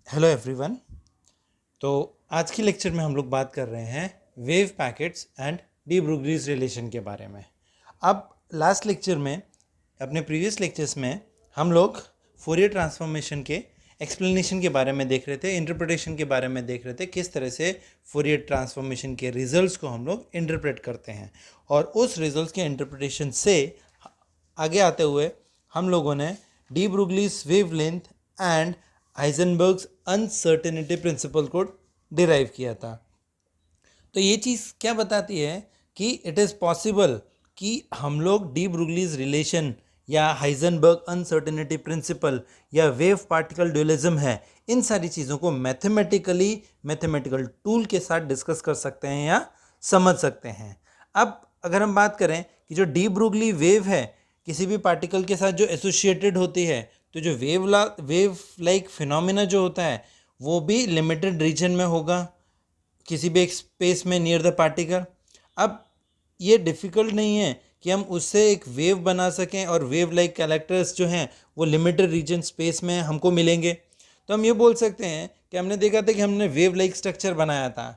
Hello everyone. तो आज की लेक्चर में हम लोग बात कर रहे हैं wave packets and de Broglie's relation के बारे में। अब लास्ट लेक्चर में, अपने प्रीवियस लेक्चर्स में हम लोग फोरियर ट्रांसफॉर्मेशन के एक्सप्लेनेशन के बारे में देख रहे थे, इंटरप्रिटेशन के बारे में देख रहे थे, किस तरह से फोरियर ट्रांसफॉर्मेशन के रिजल्ट्स को हम लोग इंटरप्रेट करते हैं। और उस रिजल्ट्स के इंटरप्रिटेशन से आगे आते हुए हम लोगों ने de Broglie's wavelength and Heisenberg's uncertainty principle को डिराइव किया था। तो ये चीज़ क्या बताती है कि इट इज़ पॉसिबल कि हम लोग डी ब्रूगलीज रिलेशन या हाइजेनबर्ग अनसर्टेनिटी प्रिंसिपल या वेव पार्टिकल ड्यूअलिज्म है, इन सारी चीज़ों को मैथमेटिकल टूल के साथ डिस्कस कर सकते हैं या समझ सकते हैं। अब अगर हम बात करें कि जो डी ब्रूगली वेव है किसी भी पार्टिकल के साथ जो एसोसिएटेड होती है, तो जो वेव लाइक फिनोमिना जो होता है वो भी लिमिटेड रीजन में होगा, किसी भी एक स्पेस में नियर द पार्टिकल। अब ये डिफ़िकल्ट नहीं है कि हम उससे एक वेव बना सकें और वेव लाइक कैरेक्टर्स जो हैं वो लिमिटेड रीजन स्पेस में हमको मिलेंगे। तो हम ये बोल सकते हैं कि हमने देखा था कि हमने वेव लाइक स्ट्रक्चर बनाया था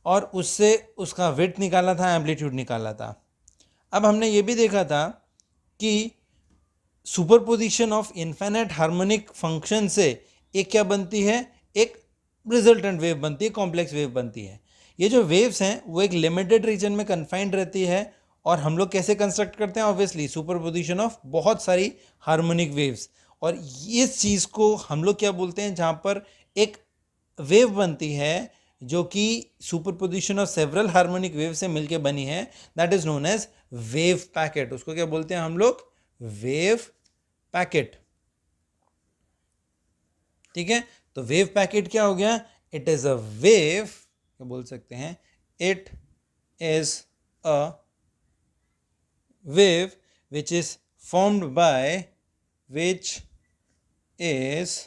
और उससे उसका विड्थ निकाला था, एम्पलीट्यूड निकाला था। अब हमने ये भी देखा था कि superposition of infinite harmonic function से एक क्या बनती है, एक रिजल्टेंट वेव बनती है, कॉम्प्लेक्स वेव बनती है। ये जो वेव्स हैं वो एक लिमिटेड रीजन में कन्फाइंड रहती है और हम लोग कैसे कंस्ट्रक्ट करते हैं, ऑब्वियसली सुपरपोजिशन ऑफ बहुत सारी हार्मोनिक वेव्स। और इस चीज़ को हम लोग क्या बोलते हैं, जहाँ पर एक वेव बनती है जो कि superposition of several harmonic wave से मिलके बनी है, that is known as wave packet. उसको क्या बोलते हैं हम लोग, वेव पैकेट। ठीक है, तो वेव पैकेट क्या हो गया, इट इज अ वेव, क्या बोल सकते हैं, it is a wave which is formed by which is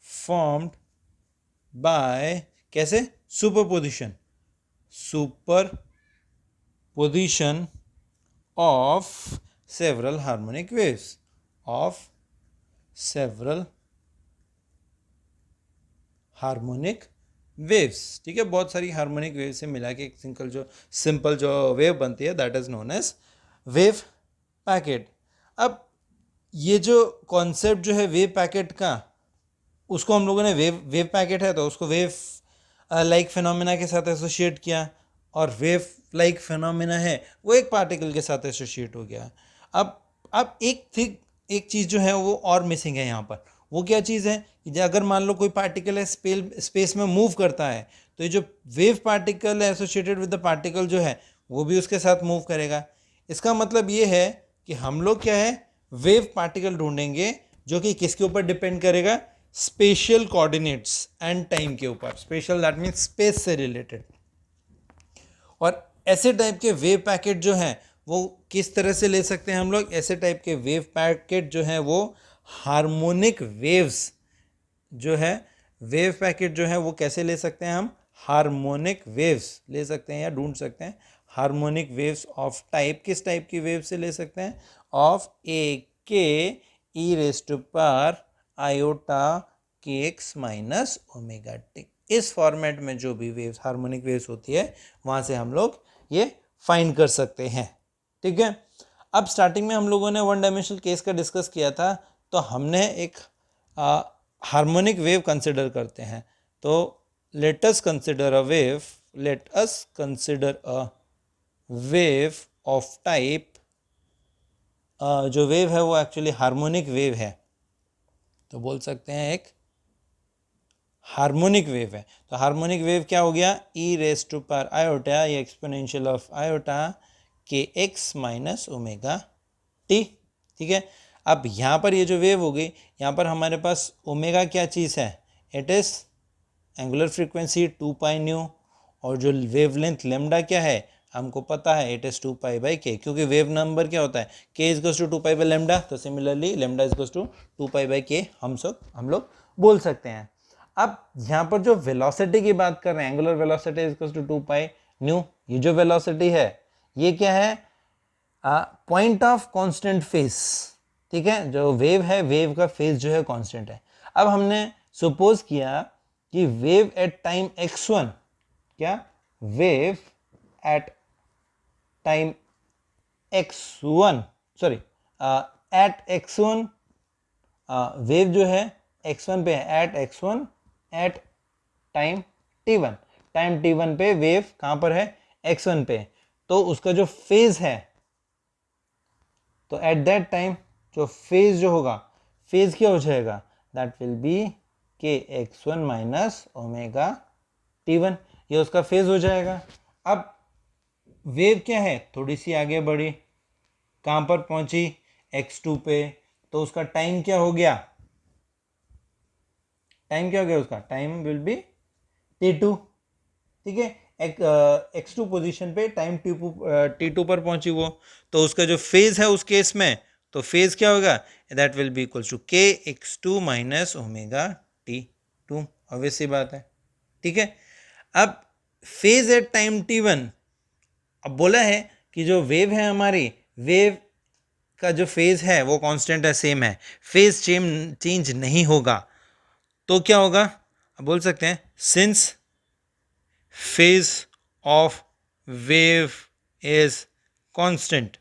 formed by कैसे, superposition of several harmonic waves, of several harmonic waves. ठीक है, बहुत सारी हार्मोनिक वेव से मिला के एक सिंपल जो वेव बनती है, that is known as wave packet. अब ये जो कॉन्सेप्ट जो है वेव पैकेट का, उसको हम लोगों ने वेव पैकेट है तो उसको वेव लाइक फिनोमिना के साथ एसोसिएट किया, और वेव लाइक फिनोमिना है वो एक पार्टिकल के साथ एसोसिएट हो गया। अब एक चीज़ जो है वो और मिसिंग है यहाँ पर। वो क्या चीज़ है कि अगर मान लो कोई पार्टिकल है स्पेस में मूव करता है, तो ये जो वेव पार्टिकल है एसोसिएटेड विद द पार्टिकल जो है वो भी उसके साथ मूव करेगा। इसका मतलब ये है कि हम लोग क्या है, वेव पार्टिकल ढूंढेंगे जो कि किसके ऊपर डिपेंड करेगा, स्पेशल कोऑर्डिनेट्स एंड टाइम के ऊपर। स्पेशल दैट मीन्स स्पेस से रिलेटेड। और ऐसे टाइप के वेव पैकेट जो हैं वो किस तरह से ले सकते हैं हम लोग, ऐसे टाइप के वेव पैकेट जो हैं वो हार्मोनिक वेव्स जो है, वेव पैकेट जो है वो कैसे ले सकते हैं हम, हार्मोनिक वेव्स ले सकते हैं या ढूंढ सकते हैं। हार्मोनिक वेव्स ऑफ टाइप, किस टाइप की वेव से ले सकते हैं, of A k e raise to power iota k x minus omega T. इस फॉर्मेट में जो भी वेव्स हार्मोनिक वेव्स होती है वहाँ से हम लोग ये फाइंड कर सकते हैं। ठीक है, अब स्टार्टिंग में हम लोगों ने वन डायमेंशनल केस का डिस्कस किया था, तो हमने एक हार्मोनिक वेव कंसिडर करते हैं। तो let us consider a wave of type, जो वेव है वो एक्चुअली हार्मोनिक वेव है, तो बोल सकते हैं एक हार्मोनिक वेव है। तो हार्मोनिक वेव क्या हो गया, ई रेज टू पावर आयोटा, ये exponential of iota k x minus omega t. ठीक है, अब यहाँ पर ये जो वेव हो गई, यहाँ पर हमारे पास ओमेगा क्या चीज़ है, it is angular frequency 2 pi new, और जो वेवलेंथ लेमडा क्या है हमको पता है, इट इज़ 2 पाई बाई के, क्योंकि वेव नंबर क्या होता है, k is two 2 pi by lambda, तो similarly lambda is two 2 pi by k हम लोग बोल सकते हैं। अब यहाँ पर जो वेलोसिटी की बात कर रहे हैं, angular velocity is two 2 pi nu, ये जो वेलोसिटी है ये क्या है, पॉइंट ऑफ कांस्टेंट फेज। ठीक है, जो वेव है वेव का फेज जो है कांस्टेंट है। अब हमने सपोज किया कि वेव एट टाइम x1, क्या wave at time x1 sorry at x1 wave जो है x1 पे है, eight x1 at time t1, time t1 पे वेव कहां पर है, x1 पे, तो उसका जो फेज है, तो एट दैट टाइम जो फेज जो होगा, फेज क्या हो जाएगा, दैट विल बी के x1 माइनस ओमेगा t1, ये उसका फेज हो जाएगा। अब वेव क्या है, थोड़ी सी आगे बढ़ी, कहां पर पहुंची, x2 पे, तो उसका टाइम क्या हो गया, टाइम क्या हो गया उसका, टाइम विल बी t2, ठीक है। x2 पोजीशन पे टाइम t2 पर पहुंची वो, तो उसका जो फेज है उस केस में, तो फेज क्या होगा, that will be equals to k x2 minus omega t2, obvious सी बात है, ठीक है। अब फेज एट टाइम t1, अब बोला है कि जो वेव है हमारी, वेव का जो फेज है वो कांस्टेंट है, सेम है, फेज चेंज नहीं होगा, तो क्या होगा, अब बोल सकते हैं since phase of wave is constant,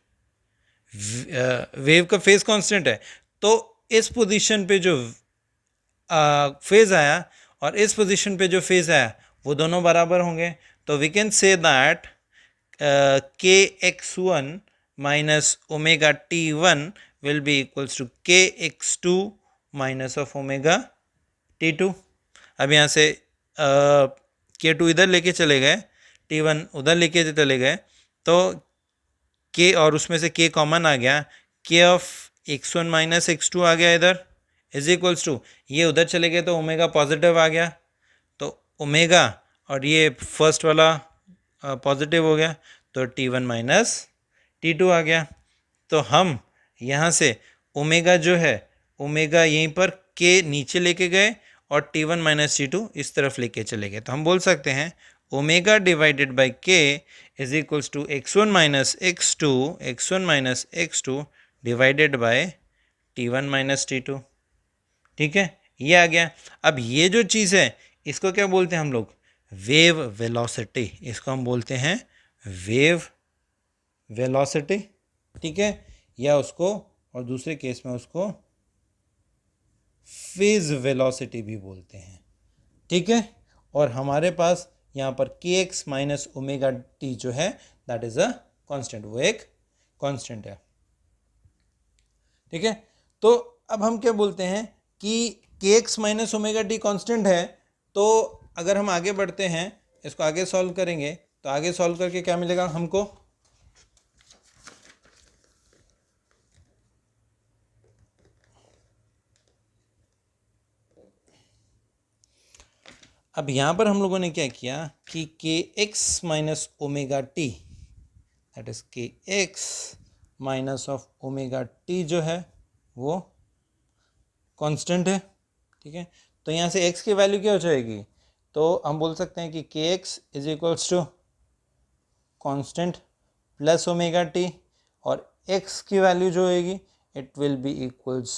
wave का फेज कांस्टेंट है, तो इस पोजीशन पे जो फेज आया और इस पोजीशन पे जो फेज आया वो दोनों बराबर होंगे, तो we can say that k x1 minus omega t1 will be equals to k x2 minus of omega t2। अब यहाँ से k2 इधर लेके चले गए, t1 उधर लेके चले गए, तो k और उसमें से k कॉमन आ गया, k of x1 minus x2 आ गया इधर, इज इक्वल्स टू, ये उधर चले गए तो ओमेगा पॉजिटिव आ गया, तो ओमेगा और ये फर्स्ट वाला पॉजिटिव हो गया, तो t1 माइनस t2 आ गया। तो हम यहाँ से ओमेगा जो है, ओमेगा यहीं पर k नीचे लेके गए और t1 माइनस t2 इस तरफ लेके चले गए, तो हम बोल सकते हैं omega divided by k is equals to x1 minus x2 divided by t1 minus t2, ठीक है, ये आ गया। अब ये जो चीज़ है इसको क्या बोलते हैं हम लोग, वेव वेलोसिटी, इसको हम बोलते हैं वेव वेलोसिटी, ठीक है, या उसको और दूसरे केस में उसको फेज वेलोसिटी भी बोलते हैं, ठीक है। और हमारे पास यहाँ पर के एक्स माइनस ओमेगा टी जो है दैट इज अ कांस्टेंट, वो एक कांस्टेंट है, ठीक है। तो अब हम क्या बोलते हैं कि k x minus omega T constant है, तो अगर हम आगे बढ़ते हैं, इसको आगे सॉल्व करेंगे, तो आगे सॉल्व करके क्या मिलेगा हमको, अब यहां पर हम लोगों ने क्या किया कि k x minus omega t, that is k x minus of omega t जो है वो कांस्टेंट है, ठीक है। तो यहाँ से x की वैल्यू क्या हो जाएगी, तो हम बोल सकते हैं कि k x is equals to constant plus omega t, और x की वैल्यू जो होगी it will be equals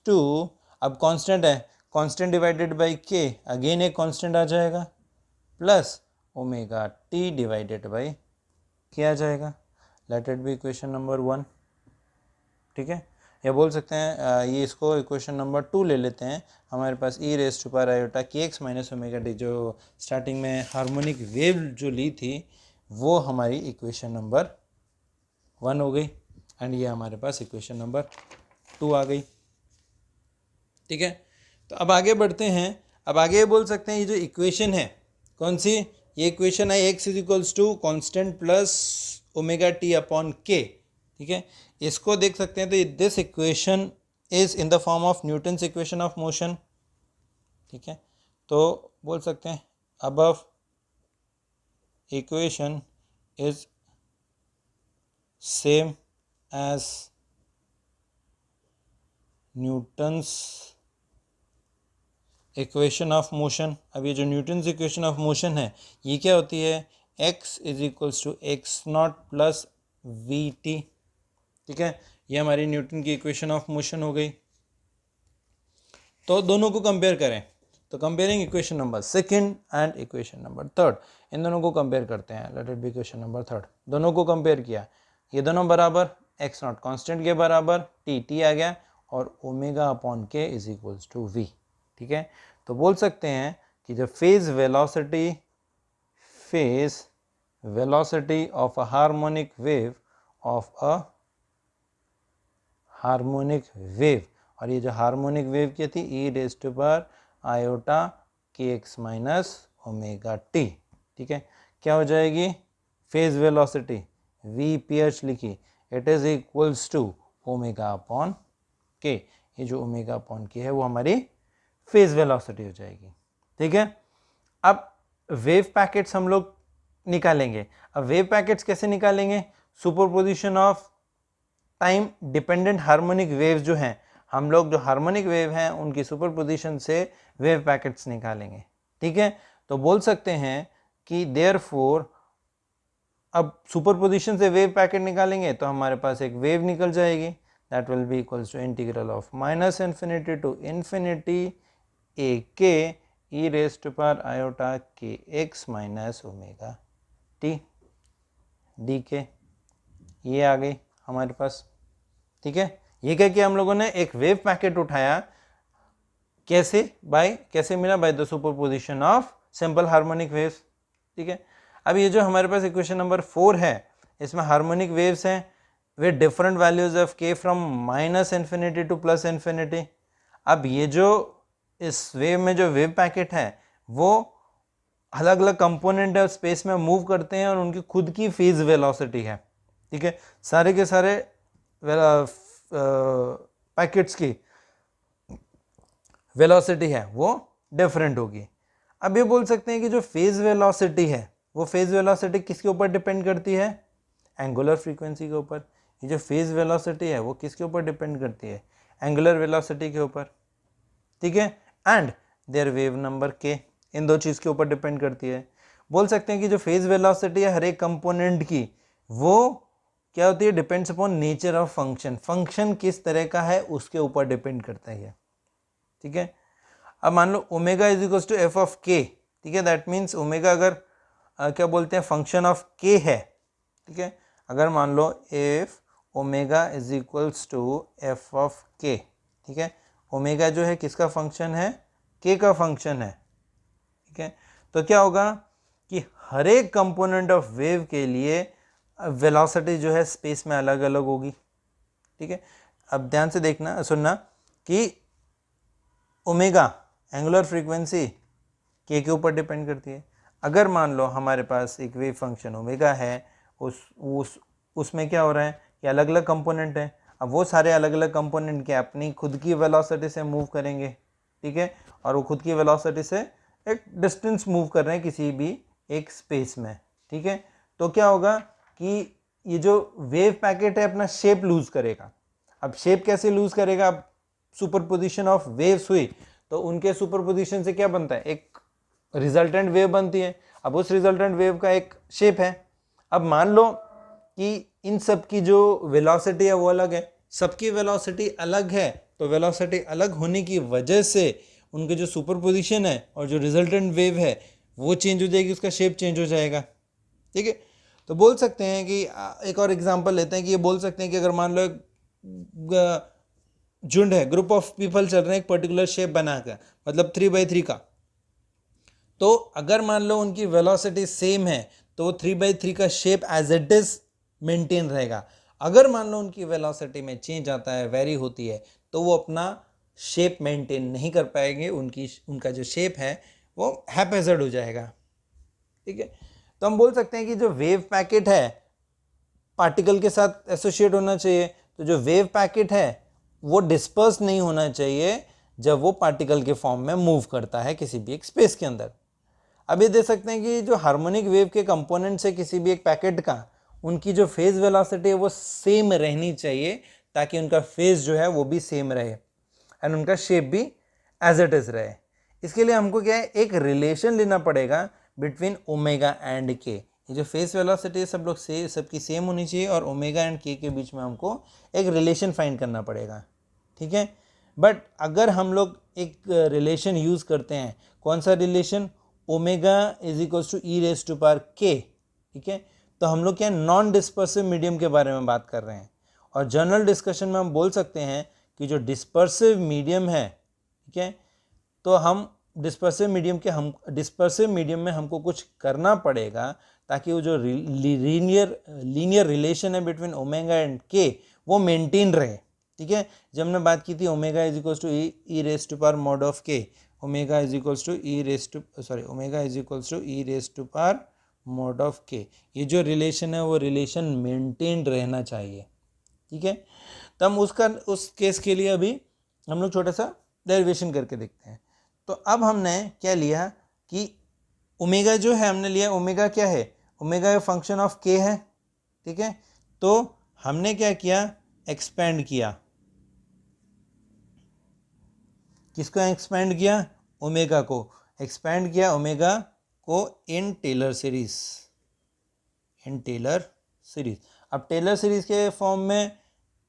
to, अब कांस्टेंट है, constant divided by k, again एक कांस्टेंट आ जाएगा, plus omega t divided by k आ जाएगा, let it be equation number 1, ठीक है। या बोल सकते हैं ये इसको इक्वेशन नंबर 2 ले लेते हैं, हमारे पास ई raise to power iota k x minus omega t जो स्टार्टिंग में हार्मोनिक वेव जो ली थी वो हमारी इक्वेशन नंबर 1 हो गई, एंड ये हमारे पास इक्वेशन नंबर 2 आ गई, ठीक है। तो अब आगे बढ़ते हैं, अब आगे बोल सकते हैं ये जो इक्वेशन है कौन सी, ये इक्वेशन है x is equals to constant plus omega t upon k, ठीक है। इसको देख सकते हैं, तो this equation is in the form of Newton's equation of motion, ठीक है। तो बोल सकते हैं above equation is same as Newton's equation of motion. अब ये जो न्यूटन्स इक्वेशन ऑफ मोशन है ये क्या होती है, x is equals to x not plus v t, ठीक है, ये हमारी न्यूटन की इक्वेशन ऑफ मोशन हो गई। तो दोनों को कंपेयर करें, तो comparing equation number second and equation number third, इन दोनों को कंपेयर करते हैं। Let it be equation number third. दोनों को कंपेयर किया, ये दोनों बराबर, एक्स नॉट कॉन्स्टेंट के बराबर, टी आ गया, और omega upon k is equals to v. ठीक है, तो बोल सकते हैं कि जब phase velocity of a harmonic wave और ये जो हार्मोनिक वेव क्या थी, e raise to power iota k x minus omega t. ठीक है, क्या हो जाएगी, phase velocity v p h लिखी, it is equals to omega upon k. ये जो ओमेगा अपॉन के है वो हमारी फेज वेलोसिटी हो जाएगी। ठीक है, अब वेव पैकेट्स हम लोग निकालेंगे। अब वेव पैकेट्स कैसे निकालेंगे, superposition of time dependent harmonic waves जो हैं, हम लोग जो हार्मोनिक वेव हैं उनकी सुपरपोजिशन से वेव पैकेट्स निकालेंगे। ठीक है, तो बोल सकते हैं कि देयरफॉर अब सुपरपोजिशन से वेव पैकेट निकालेंगे तो हमारे पास एक वेव निकल जाएगी, that will be equals to integral of minus infinity to infinity a k e raise to power iota k x minus omega t d k, ये आ गई हमारे पास। ठीक है, ये क्या किया हम लोगों ने, एक वेव पैकेट उठाया, कैसे मिला, by the superposition of simple harmonic waves. ठीक है, अब ये जो हमारे पास इक्वेशन नंबर 4 है, इसमें हार्मोनिक वेव्स हैं विद डिफरेंट वैल्यूज ऑफ के from minus infinity two plus infinity. अब ये जो इस वेव में जो वेव पैकेट है वो अलग अलग कंपोनेंट है स्पेस में मूव करते हैं और उनकी खुद की फेज वेलोसिटी है। ठीक है, सारे के सारे पैकेट्स की वेलोसिटी है वो डिफरेंट होगी। अब ये बोल सकते हैं कि जो फेज वेलोसिटी है वो फेज वेलोसिटी किसके ऊपर डिपेंड करती है, एंगुलर फ्रीक्वेंसी के ऊपर। ये जो फेज वेलोसिटी है वो किसके ऊपर डिपेंड करती है, एंगुलर वेलोसिटी के ऊपर। ठीक है, एंड देयर वेव नंबर के, इन दो चीज़ के ऊपर डिपेंड करती है। बोल सकते हैं कि जो फेज वेलोसिटी है हर एक कंपोनेंट की वो क्या होती है, depends upon nature of function, function किस तरह का है उसके ऊपर डिपेंड करता है। ठीक है, अब मान लो omega is equal to f of k. ठीक है, दैट मीन्स ओमेगा अगर क्या बोलते हैं फंक्शन ऑफ के है। ठीक है, अगर मान लो f omega is equals to f of k. ठीक है, ओमेगा जो है किसका फंक्शन है, के का फंक्शन है। ठीक है, तो क्या होगा कि हर एक कंपोनेंट ऑफ वेव के लिए वेलोसिटी जो है स्पेस में अलग अलग होगी। ठीक है, अब ध्यान से देखना सुनना कि ओमेगा एंगुलर फ्रीक्वेंसी के ऊपर डिपेंड करती है। अगर मान लो हमारे पास एक वेव फंक्शन ओमेगा है, उसमें क्या हो रहा है कि अलग अलग कंपोनेंट हैं। अब वो सारे अलग अलग कंपोनेंट के अपनी खुद की वेलोसिटी से मूव करेंगे। ठीक है, और वो खुद की वेलोसिटी से एक डिस्टेंस मूव कर रहे हैं किसी भी एक स्पेस में। ठीक है, तो क्या होगा कि ये जो वेव पैकेट है अपना शेप लूज करेगा। अब शेप कैसे लूज करेगा, अब सुपरपोजिशन ऑफ वेव्स हुई तो उनके सुपरपोजिशन से क्या बनता है, एक रिजल्टेंट वेव बनती है। अब उस रिजल्टेंट वेव का एक शेप है। अब मान लो कि इन सब की जो वेलोसिटी है वो अलग है, सबकी वेलोसिटी अलग है, तो वेलोसिटी अलग होने की वजह से उनके जो सुपरपोजिशन है और जो रिजल्टेंट वेव है वो चेंज हो जाएगी, उसका शेप चेंज हो जाएगा। ठीक है, तो बोल सकते हैं कि एक और एग्जांपल लेते हैं कि ये बोल सकते हैं कि अगर मान लो एक झुंड है, ग्रुप ऑफ पीपल चल रहे हैं एक पर्टिकुलर शेप बनाकर, मतलब 3x3 का, तो अगर मान लो उनकी वेलोसिटी सेम है तो वो 3x3 का shape as it is maintain रहेगा। अगर मान लो उनकी वेलोसिटी में चेंज आता है, वेरी होती है, तो वो अपना शेप मेंटेन नहीं कर पाएंगे, उनका जो शेप है वो हैपेजर्ड हो जाएगा। ठीक है, तो हम बोल सकते हैं कि जो वेव पैकेट है पार्टिकल के साथ एसोसिएट होना चाहिए, तो जो वेव पैकेट है वो डिस्पर्स नहीं होना चाहिए जब वो पार्टिकल के फॉर्म में मूव करता है किसी भी एक स्पेस के अंदर। अब ये देख सकते हैं कि जो हार्मोनिक वेव के कंपोनेंट्स है किसी भी एक पैकेट का, उनकी जो फेज वेलोसिटी है वो सेम रहनी चाहिए ताकि उनका फेज जो है वो भी सेम रहे एंड उनका शेप भी एज इट इज रहे। इसके लिए हमको क्या है, एक रिलेशन लेना पड़ेगा बिटवीन ओमेगा एंड के। ये जो फेस वेलोसिटी है सब लोग सबकी सेम होनी चाहिए और ओमेगा एंड के बीच में हमको एक रिलेशन फाइंड करना पड़ेगा। ठीक है, बट अगर हम लोग एक रिलेशन यूज़ करते हैं, कौन सा relation, omega is equals to e raise to power k, ठीक है, तो हम लोग क्या नॉन डिस्पर्सिव मीडियम के बारे में बात कर रहे हैं। और जनरल डिस्कशन में हम बोल सकते हैं कि जो डिस्पर्सिव मीडियम है, ठीक है, तो हम डिस्पर्सिव मीडियम में हमको कुछ करना पड़ेगा ताकि वो जो लीनियर रिलेशन है बिटवीन ओमेगा एंड के वो मेंटेन रहे, ठीक है। जब हमने बात की थी omega is equals to e raise to power mod of k, omega is equals to e raise to power mod of k, ये जो रिलेशन है वो रिलेशन मेंटेन रहना चाहिए, ठीक है। तो हम उस केस के लिए अभी हम लोग छोटा सा डेरिवेशन करके देखते हैं। तो अब हमने क्या लिया कि ओमेगा जो है हमने लिया, ओमेगा क्या है, ओमेगा फंक्शन ऑफ के है, ठीक है। तो हमने क्या किया, एक्सपेंड किया, किसको एक्सपेंड किया, ओमेगा को एक्सपेंड किया, ओमेगा को इन टेलर सीरीज, अब टेलर सीरीज के फॉर्म में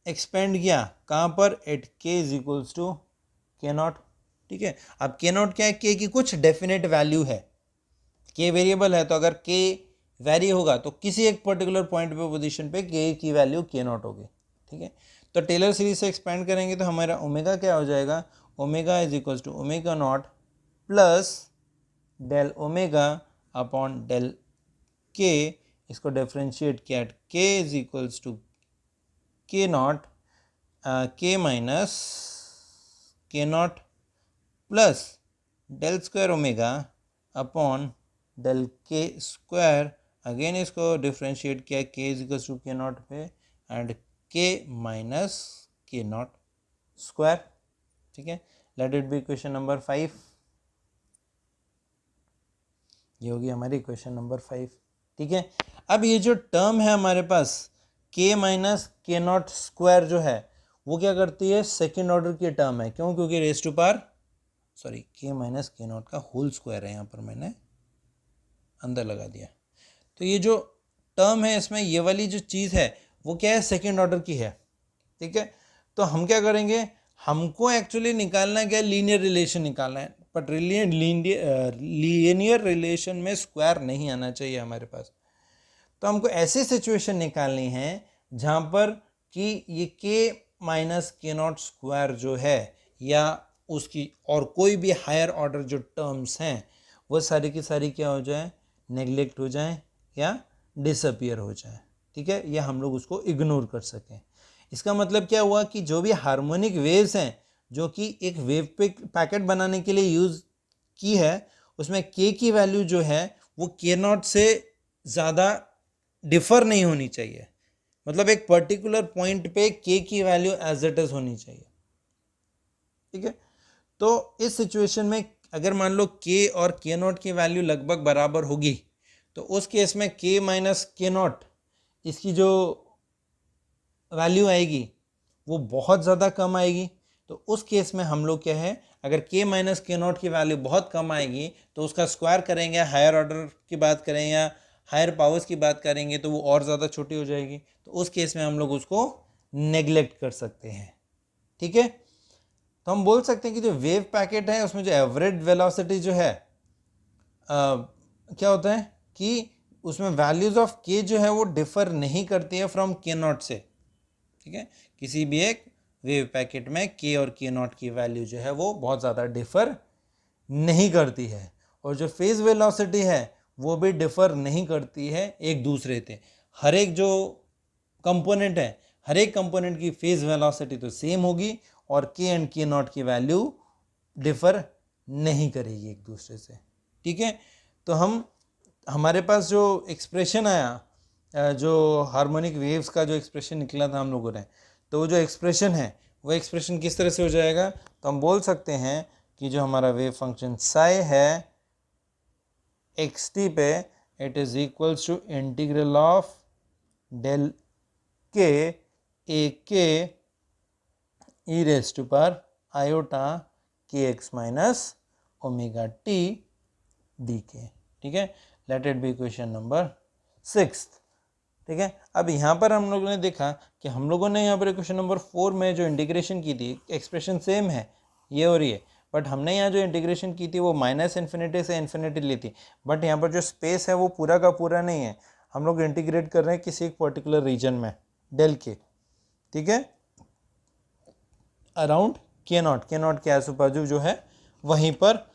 एक्सपेंड किया, कहाँ पर, एट के is equals to k not, ठीक है। अब के नॉट क्या है, के की कुछ डेफिनेट वैल्यू है, के वेरिएबल है, तो अगर के वैरी होगा तो किसी एक पर्टिकुलर पॉइंट पे पोजीशन पे के की वैल्यू के नॉट होगी, ठीक है। तो टेलर सीरीज से एक्सपेंड करेंगे तो हमारा ओमेगा क्या हो जाएगा, omega is equals to omega not plus del omega upon del k, इसको डिफ्रेंशिएट किया, k is equals to k not, k minus k not plus del square omega upon del k square, again इसको differentiate किया, k is equals to k not पे and k minus k not square, ठीक है। Let it be equation number 5, ये होगी हमारी equation number 5, ठीक है। अब ये जो टर्म है हमारे पास के माइनस के नॉट स्क्वायर जो है वो क्या करती है, सेकेंड ऑर्डर की टर्म है, क्यों, क्योंकि रेज टू पावर के माइनस के नॉट का होल स्क्वायर है, यहाँ पर मैंने अंदर लगा दिया। तो ये जो टर्म है इसमें ये वाली जो चीज़ है वो क्या है, सेकेंड ऑर्डर की है, ठीक है। तो हम क्या करेंगे, हमको एक्चुअली निकालना क्या, लीनियर रिलेशन निकालना है, बट लीनियर रिलेशन में स्क्वायर नहीं आना चाहिए हमारे पास। तो हमको ऐसी सिचुएशन निकालनी है जहाँ पर कि ये के माइनस के नॉट स्क्वायर जो है या उसकी और कोई भी हायर ऑर्डर जो टर्म्स हैं वो सारी की सारी क्या हो जाए, नेग्लेक्ट हो जाए या डिसअपियर हो जाए, ठीक है, या हम लोग उसको इग्नोर कर सकें। इसका मतलब क्या हुआ कि जो भी हार्मोनिक वेव्स हैं जो कि एक वेव पैकेट बनाने के लिए यूज़ की है उसमें के की वैल्यू जो है वो के नॉट से ज़्यादा डिफ़र नहीं होनी चाहिए, मतलब एक पर्टिकुलर पॉइंट पे के की वैल्यू एज इट इज़ होनी चाहिए, ठीक है। तो इस सिचुएशन में अगर मान लो के और के नॉट की वैल्यू लगभग बराबर होगी तो उस केस में के माइनस के नॉट इसकी जो वैल्यू आएगी वो बहुत ज़्यादा कम आएगी। तो उस केस में हम लोग क्या है, अगर के माइनस के नॉट की वैल्यू बहुत कम आएगी तो उसका स्क्वायर करेंगे, हायर ऑर्डर की बात करें या हायर पावर्स की बात करेंगे तो वो और ज़्यादा छोटी हो जाएगी। तो उस केस में हम लोग उसको नेग्लेक्ट कर सकते हैं, ठीक है। तो हम बोल सकते हैं कि जो वेव पैकेट है उसमें जो एवरेज वेलोसिटी जो है क्या होता है कि उसमें वैल्यूज ऑफ के जो है वो डिफर नहीं करती है फ्रॉम के नॉट से, ठीक है। किसी भी एक वेव पैकेट में के और के नॉट की वैल्यू जो है वो बहुत ज़्यादा डिफर नहीं करती है, और जो फेज वेलोसिटी है वो भी डिफर नहीं करती है एक दूसरे से। हर एक जो कंपोनेंट है, हर एक कंपोनेंट की फेज वेलोसिटी तो सेम होगी और के एंड के नॉट की वैल्यू डिफर नहीं करेगी एक दूसरे से, ठीक है। तो हमारे पास जो एक्सप्रेशन आया, जो हार्मोनिक वेव्स का जो एक्सप्रेशन निकला था हम लोगों ने, तो वो जो एक्सप्रेशन है वो एक्सप्रेशन किस तरह से हो जाएगा, तो हम बोल सकते हैं कि जो हमारा वेव फंक्शन साई है एक्स टी पे it is equals to integral of del k a k e raise to power iota k x minus omega t d k, ठीक है। Let it be question number 6, ठीक है। अब यहाँ पर हम लोगों ने देखा कि हम लोगों ने यहाँ पर क्वेश्चन नंबर 4 में जो इंटीग्रेशन की थी, एक्सप्रेशन सेम है ये और ये, बट हमने यहाँ जो इंटीग्रेशन की थी वो माइनस इन्फिनिटी से इन्फिनिटी ली थी, बट यहाँ पर जो स्पेस है वो पूरा का पूरा नहीं है, हम लोग इंटीग्रेट कर रहे हैं किसी एक पर्टिकुलर रीजन में डेल के, ठीक है, अराउंड के नॉट के आजू बाजू जो है वहीं पर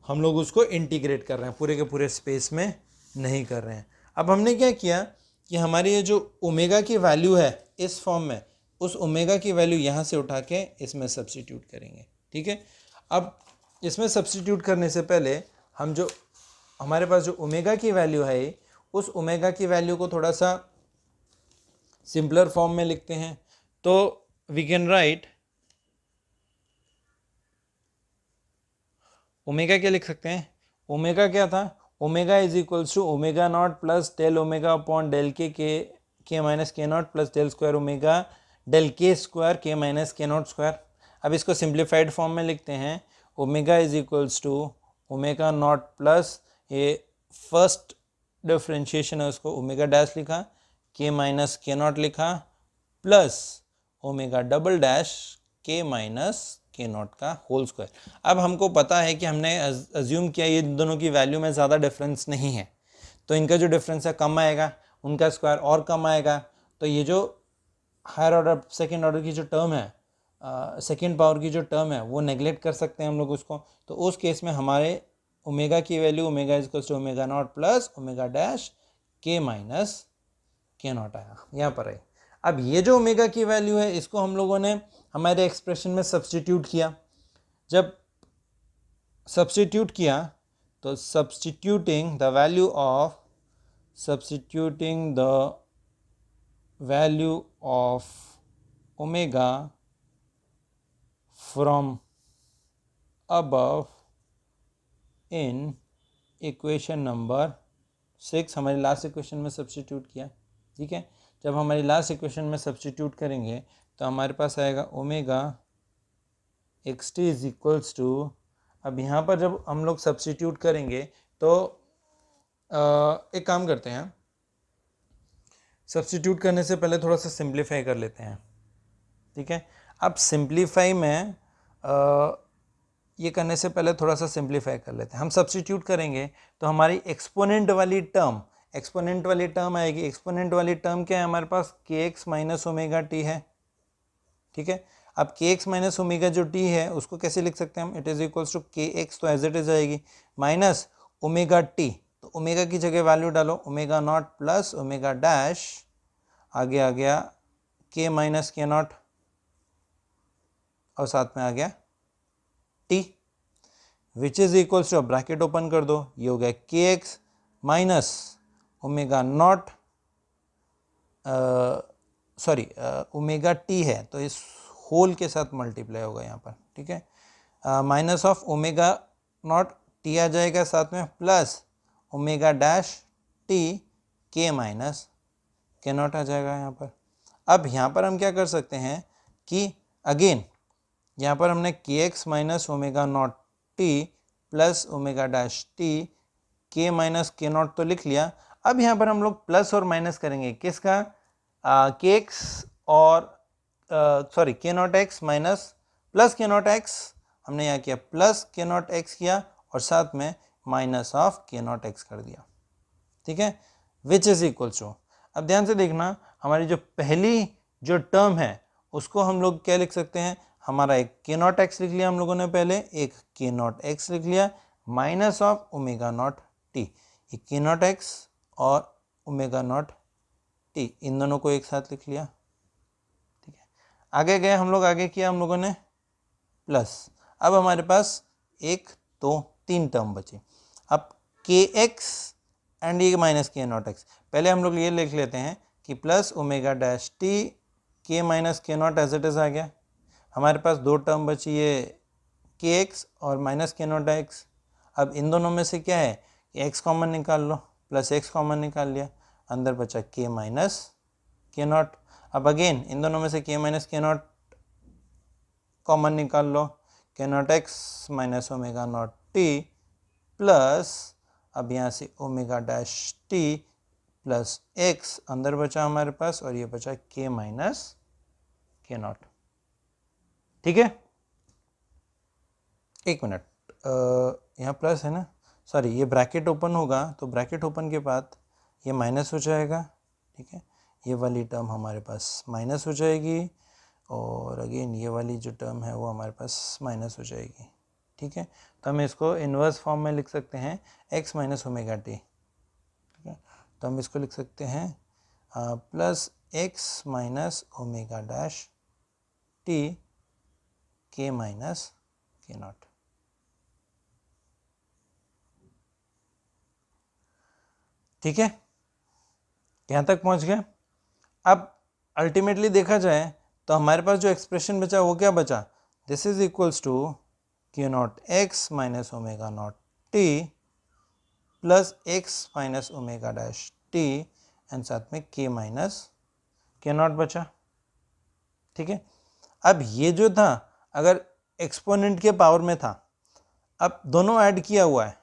हम लोग उसको इंटीग्रेट कर रहे हैं, पूरे के पूरे स्पेस में नहीं कर रहे हैं। अब हमने क्या किया कि हमारी ये जो ओमेगा की वैल्यू है इस फॉर्म में, उस ओमेगा की वैल्यू यहाँ से उठा के इसमें सब्स्टिट्यूट करेंगे, ठीक है। अब इसमें सब्स्टिट्यूट करने से पहले हम जो हमारे पास जो ओमेगा की वैल्यू है, उस ओमेगा की वैल्यू को थोड़ा सा सिंपलर फॉर्म में लिखते हैं। तो वी कैन राइट ओमेगा क्या लिख सकते हैं, ओमेगा क्या था, omega is equals to omega not plus del omega upon del k minus k not plus del square omega del k square k minus k not square. अब इसको simplified form में लिखते हैं, omega is equals to omega not plus ये first differentiation है उसको omega dash लिखा, के माइनस के नॉट लिखा, plus omega double dash k minus k not का होल स्क्वायर। अब हमको पता है कि हमने अज्यूम किया ये दोनों की वैल्यू में ज़्यादा डिफरेंस नहीं है, तो इनका जो डिफरेंस है कम आएगा, उनका स्क्वायर और कम आएगा, तो ये जो हायर ऑर्डर सेकेंड ऑर्डर की जो टर्म है, सेकेंड पावर की जो टर्म है वो नेगलेक्ट कर सकते हैं हम लोग उसको। तो उस केस में हमारे ओमेगा की value omega is equals to omega not plus omega dash k minus k not आया यहाँ पर है। अब ये जो ओमेगा की वैल्यू है इसको हम लोगों ने हमारे एक्सप्रेशन में सब्स्टिट्यूट किया। जब सब्स्टिट्यूट किया तो substituting the value of omega from above in equation number 6 हमारी लास्ट इक्वेशन में सब्स्टिट्यूट किया, ठीक है। जब हमारी लास्ट इक्वेशन में सब्स्टिट्यूट करेंगे तो हमारे पास आएगा omega x t is equals to, अब यहाँ पर जब हम लोग सब्स्टिट्यूट करेंगे तो एक काम करते हैं, सब्स्टिट्यूट करने से पहले थोड़ा सा सिंप्लीफाई कर लेते हैं, ठीक है। अब सिंप्लीफाई में ये करने से पहले थोड़ा सा सिंप्लीफाई कर लेते हैं। हम सब्स्टिट्यूट करेंगे तो हमारी एक्सपोनेंट वाली टर्म आएगी। एक्सपोनेंट वाली टर्म क्या है हमारे पास, के एक्स माइनस ओमेगा टी है, ठीक है। अब के एक्स माइनस ओमेगा जो टी है उसको कैसे लिख सकते हैं हम, इट इज इक्वल्स टू के एक्स, तो एज इट इज आएगी, माइनस ओमेगा टी, तो ओमेगा की जगह वैल्यू डालो omega not plus omega dash, आगे आ गया के माइनस के नॉट और साथ में आ गया t, which is equals to, bracket open कर दो, ये हो गया k x minus omega not, sorry omega t है तो इस होल के साथ मल्टीप्लाई होगा यहाँ पर, ठीक है, minus of omega not t आ जाएगा साथ में, plus omega dash t k minus k not आ जाएगा यहाँ पर। अब यहाँ पर हम क्या कर सकते हैं कि अगेन यहाँ पर हमने के x minus omega not t plus omega dash t k minus k not तो लिख लिया। अब यहाँ पर हम लोग प्लस और माइनस करेंगे किसका, के एक्स और sorry k not x minus plus के नॉट एक्स, हमने यहाँ किया प्लस के नॉट एक्स किया और साथ में माइनस ऑफ के नॉट एक्स कर दिया, ठीक है, विच इज इक्वल टू, अब ध्यान से देखना हमारी जो पहली जो टर्म है उसको हम लोग क्या लिख सकते हैं, हमारा एक के नॉट एक्स लिख लिया हम लोगों ने पहले, एक के नॉट एक्स लिख लिया, minus of omega not T, एक के नॉट एक्स और ओमेगा नॉट टी, इन दोनों को एक साथ लिख लिया, ठीक है। आगे गए हम लोग, आगे किया हम लोगों ने प्लस, अब हमारे पास एक दो तीन टर्म बचे, अब के एक्स एंड ये माइनस के नॉट एक्स, पहले हम लोग ये लिख लेते हैं कि plus omega dash t k minus k not as it is आ गया, हमारे पास दो टर्म बची है के एक्स और माइनस के नॉट एक्स। अब इन दोनों में से क्या है, एक्स कॉमन निकाल लो, प्लस एक्स कॉमन निकाल लिया, अंदर बचा के माइनस के नॉट। अब अगेन इन दोनों में से के माइनस के नॉट कॉमन निकाल लो, के not x minus omega not t plus, अब यहाँ से omega dash T plus x अंदर बचा हमारे पास और ये बचा के माइनस के नॉट। ठीक है, एक मिनट, यहाँ प्लस है ना, सॉरी, ये ब्रैकेट ओपन होगा तो ब्रैकेट ओपन के बाद ये माइनस हो जाएगा। ठीक है, ये वाली टर्म हमारे पास माइनस हो जाएगी और अगेन ये वाली जो टर्म है वो हमारे पास माइनस हो जाएगी। ठीक है, तो हम इसको इन्वर्स फॉर्म में लिख सकते हैं x माइनस ओमेगा टी। ठीक है, तो हम इसको लिख सकते हैं plus x minus omega dash t k minus k not. ठीक है, यहाँ तक पहुँच गए। अब अल्टीमेटली देखा जाए तो हमारे पास जो एक्सप्रेशन बचा वो क्या बचा, this is equals to q not x minus omega not t plus x minus omega dash t and साथ में के माइनस के नॉट बचा। ठीक है, अब ये जो था अगर एक्सपोनेंट के पावर में था, अब दोनों ऐड किया हुआ है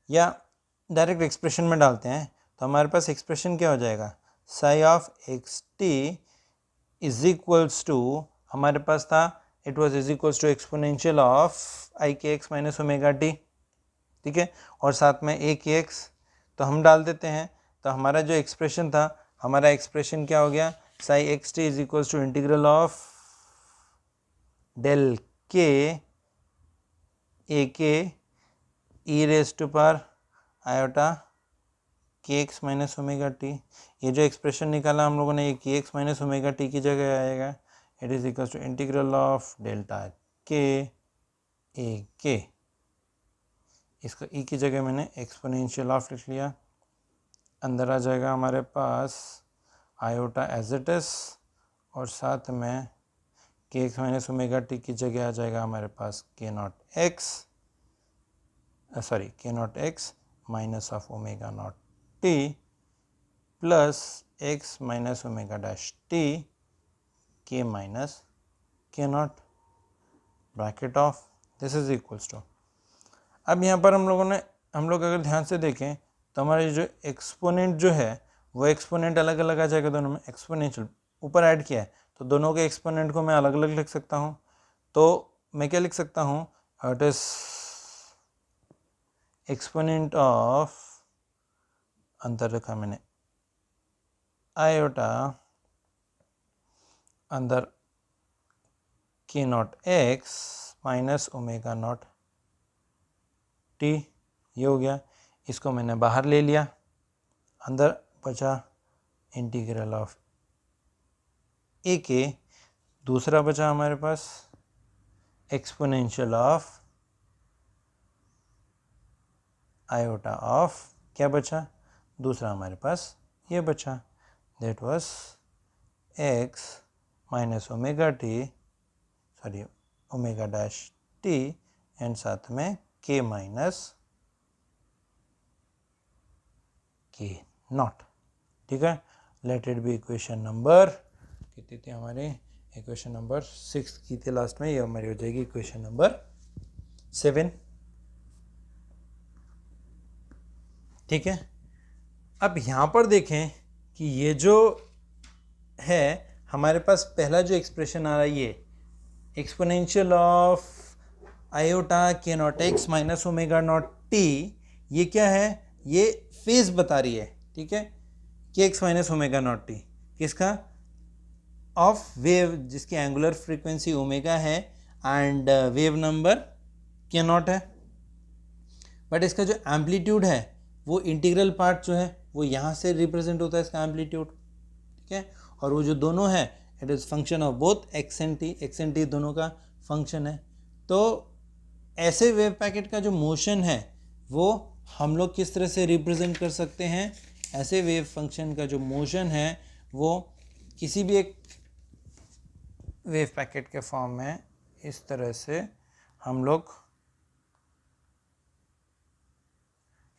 या डायरेक्ट एक्सप्रेशन में डालते हैं तो हमारे पास एक्सप्रेशन क्या हो जाएगा, psi of x t is equals to, हमारे पास था it was is equals to exponential of i k x minus omega t. ठीक है, और साथ में ए के एक्स तो हम डाल देते हैं, तो हमारा जो एक्सप्रेशन था, हमारा एक्सप्रेशन क्या हो गया, psi x t is equals to integral of del k a k e raise to power iota k x minus omega t. ये जो एक्सप्रेशन निकाला हम लोगों ने, ये के एक्स माइनस ओमेगा टी की जगह आएगा, it is equal to integral of delta k a के, इसका ई की जगह मैंने एक्सपोनेंशियल ऑफ लिख लिया, अंदर आ जाएगा हमारे पास आयोटा एज इट इज और साथ में के एक्स माइनस ओमेगा टी की जगह आ जाएगा हमारे पास k not x, sorry k not x minus of omega not t plus x minus omega dash t k minus k not bracket of this is equals to. अब यहाँ पर हम लोग अगर ध्यान से देखें तो हमारे जो एक्सपोनेंट जो है वो एक्सपोनेंट अलग अलग आ जाएगा दोनों में, एक्सपोनेंशियल ऊपर ऐड किया है तो दोनों के एक्सपोनेंट को मैं अलग अलग लिख सकता हूँ। तो मैं क्या लिख सकता हूँ, इट इज एक्सपोनेंट ऑफ, अंदर रखा मैंने आयोटा अंदर के not x minus omega not T, ये हो गया, इसको मैंने बाहर ले लिया, अंदर बचा इंटीग्रल ऑफ ए के, दूसरा बचा हमारे पास एक्सपोनेंशियल ऑफ आयोटा ऑफ, क्या बचा, दूसरा हमारे पास ये बचा, that was x minus omega T, sorry omega dash t and साथ में के माइनस के नॉट। ठीक है, let it be equation number कितनी थी हमारे, इक्वेशन नंबर 6 की थी लास्ट में, ये हमारी हो जाएगी इक्वेशन नंबर 7। ठीक है, अब यहाँ पर देखें कि ये जो है हमारे पास पहला जो एक्सप्रेशन आ रहा है ये एक्सपोनेंशियल ऑफ आयोटा के not x minus omega not T, ये क्या है, ये फेज बता रही है। ठीक है, के x minus omega not T किसका, ऑफ वेव जिसकी एंगुलर फ्रीक्वेंसी ओमेगा है एंड वेव नंबर के नॉट है, बट इसका जो एम्पलीट्यूड है वो इंटीग्रल पार्ट जो है वो यहाँ से रिप्रेजेंट होता है इसका एम्पलीट्यूड। ठीक है, और वो जो दोनों है it is function of both x and T दोनों का फंक्शन है। तो ऐसे वेव पैकेट का जो मोशन है वो हम लोग किस तरह से रिप्रेजेंट कर सकते हैं, ऐसे वेव फंक्शन का जो मोशन है वो किसी भी एक वेव पैकेट के फॉर्म में इस तरह से हम लोग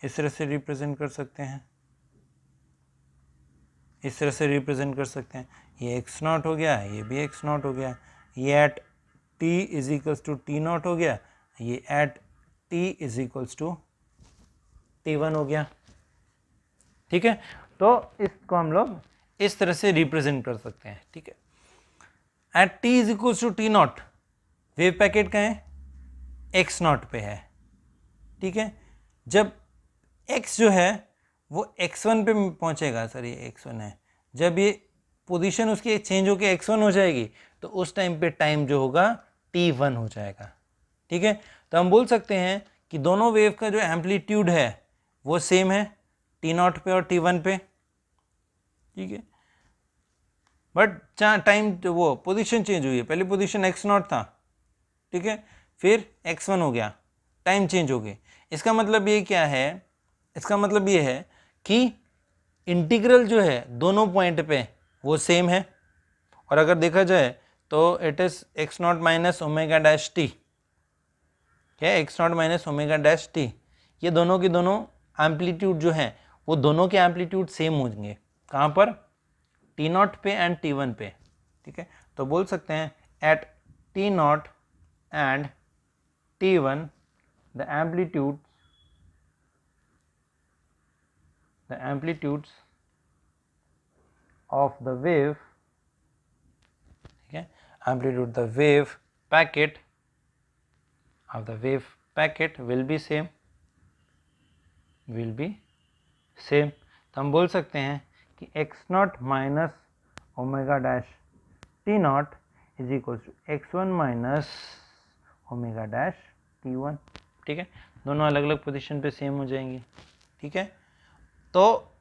इस तरह से रिप्रेजेंट कर सकते हैं, इस तरह से रिप्रेजेंट कर सकते हैं, ये एक्स नॉट हो गया, ये भी एक्स नॉट हो गया, ये at t is equals to t naught हो गया, ये at t is equals to t one हो गया। ठीक है, तो इसको हम लोग इस तरह से रिप्रेजेंट कर सकते हैं, ठीक है। At t is equal to t naught wave packet का है x नॉट पे है, ठीक है। जब x जो है वो x1 पे पहुंचेगा, सर ये x1 है, जब ये पोजीशन उसकी चेंज होकर x1 हो जाएगी तो उस टाइम पे टाइम जो होगा t1 हो जाएगा, ठीक है। तो हम बोल सकते हैं कि दोनों वेव का जो एम्पलीट्यूड है वो सेम है t0 पे और t1 पे, ठीक है। बट टाइम वो पोजीशन चेंज हुई है, पहले पोजीशन x0 था, ठीक है, फिर x1 हो गया, टाइम चेंज हो गई। इसका मतलब ये क्या है, इसका मतलब ये है कि इंटीग्रल जो है दोनों पॉइंट पे वो सेम है। और अगर देखा जाए तो it is x0 minus omega dash T, क्या है x0 minus omega dash T, ये दोनों के दोनों एम्पलीट्यूड जो है वो दोनों के एम्पलीट्यूड सेम होंगे, कहाँ पर, t0 पे एंड t1 पे, ठीक है। तो बोल सकते हैं at t0 and t1 the amplitudes of the wave, ठीक है, amplitude the wave packet of the wave packet will be same, तो हम बोल सकते हैं कि x0 minus omega dash t0 is equal to x1 minus omega dash t1, ठीक है। दोनों अलग अलग पोजीशन पे सेम हो जाएंगी, ठीक है। तो